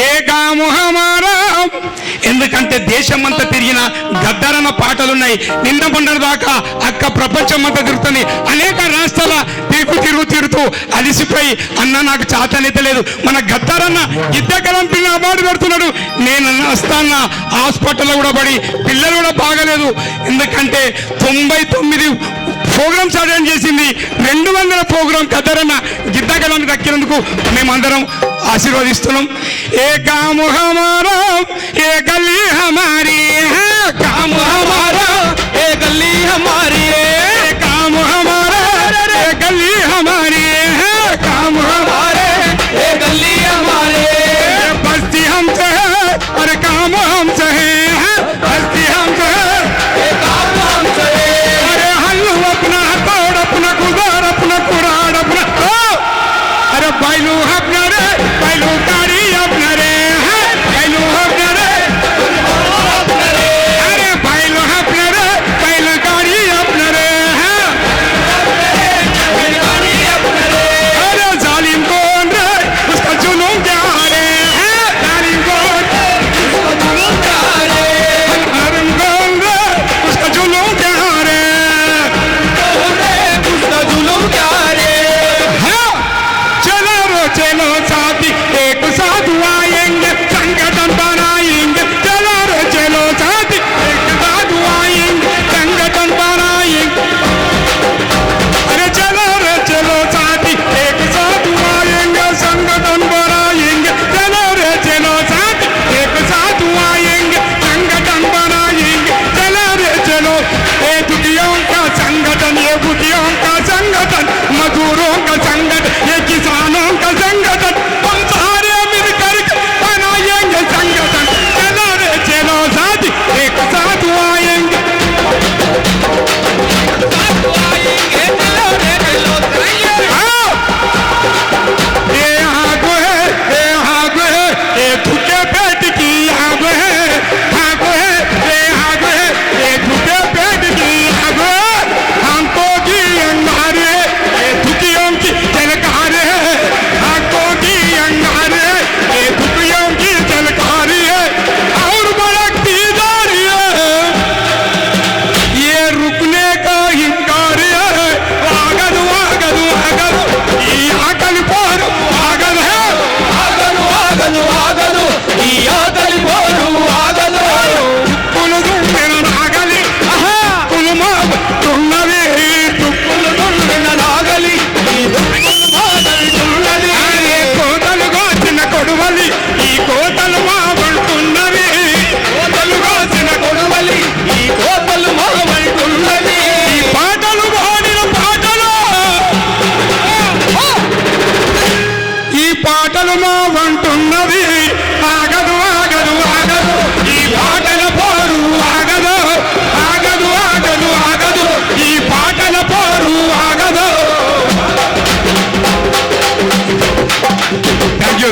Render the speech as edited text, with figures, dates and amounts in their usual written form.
ఏకాము హమారా. ఎందుకంటే దేశమంతా తిరిగిన గద్దరన్న పాటలున్నాయి. నిన్న మొన్నటి దాకా అక్క ప్రపంచం అంతా తిరుగుతుంది. అనేక రాష్ట్రాల తిరుగుతూ అలిసిపోయి అన్న నాకు చాతనైతే లేదు. మన గద్దరన్న యుద్ధకలంపిన అవార్డు పెడుతున్నాడు. నేను వస్తాన్న హాస్పిటల్లో కూడా పడి పిల్లలు కూడా బాగలేదు. ఎందుకంటే 99 ప్రోగ్రామ్స్ అటెండ్ చేసింది. 200 ప్రోగ్రాం గద్దరన్న గిద్దగలను దక్కినందుకు మేమందరం ఆశీర్వదిస్తున్నాం. ఏ కాము హమారా ఏ గల్లీ హమారీ, కాము హమారా ఏ గల్లీ హమారీ, కాము హమారా ఏ గల్లీ హమారీ, కాము హమారే ఏ గల్లీ హమారే. బస్తీ हमसे है और काम हमसे है, बस्ती हमसे है ये काम हमसे है. अरे हल्लू अपना तोड़ अपना गुजार अपना कुराड़ अपना, अरे बैलू अपना रे बैलू गाड़ी अपना रे, बैलू अपना रे, अरे बैलू अपना रे बैलू गाड़ी अपना रे, अरे जालिम कौन रे उसका जुलूम क्या रे, जालिम कौन हरम कौन रे उसका जुलूम क्या रे, उसका जुलूम क्या रे. चलो रो चलो साथी एक साथ आएंगे संगठन बनाएंगे, चलो रो चलो साथी एक साथ आएंगे संगठन बनाएंगे, अरे चलो रे चलो साथी एक साथ आएंगे संगठन बनाएंगे, चलो रे चलो साथी एक साथ आएंगे संगठन बनाएंगे, चलो रे चलो. ये दुखियों का संगठन ये बुद्धियों का संगठन, मजदूरों का संगठन ये किसानों का संगठन, हम सारे मिलकर बनाएंगे संगठन, चलो रे चलो साथी एक साथ आएंगे, ये आग है ये आग है ये भूखे पेट की आग है, आग है ये आग है ये भूखे पेट की आग है, हमको की अंगार है ये दुखियों की झलकार है, हमको की अंगार है ये दुखियों की झलकार है, और भड़कती जा रही है ये रुकने का इनकार है. आगद आगद आगद ఈ ఆకలి పోరు ఆగదు, ఆగదు ఆగదు ఆగదు ఈ ఆకలి పోరు ఆగదు. తుప్పులు దుమ్మిన నాగలి తుప్పులు మాగుతున్నది, తుప్పులు దుమ్మిన నాగలి ఈ తుప్పులు మాగుతున్నది, కోతలు కోసిన కొడువలి ఈ కోతలు మాగుతున్నవి, కోతలు కోసిన కొడువలి ఈ కోతలు మాగుతున్నవి. ఈ పాటలు పాడిన పాటలు ఈ పాటలు మావంటున్నది, ఆగదు ఆగదు ఆగదు ఈ పాటల పోరు ఆగదు, ఆగదు ఆగదు ఆగదు ఈ పాటల పోరు ఆగదు. Thank you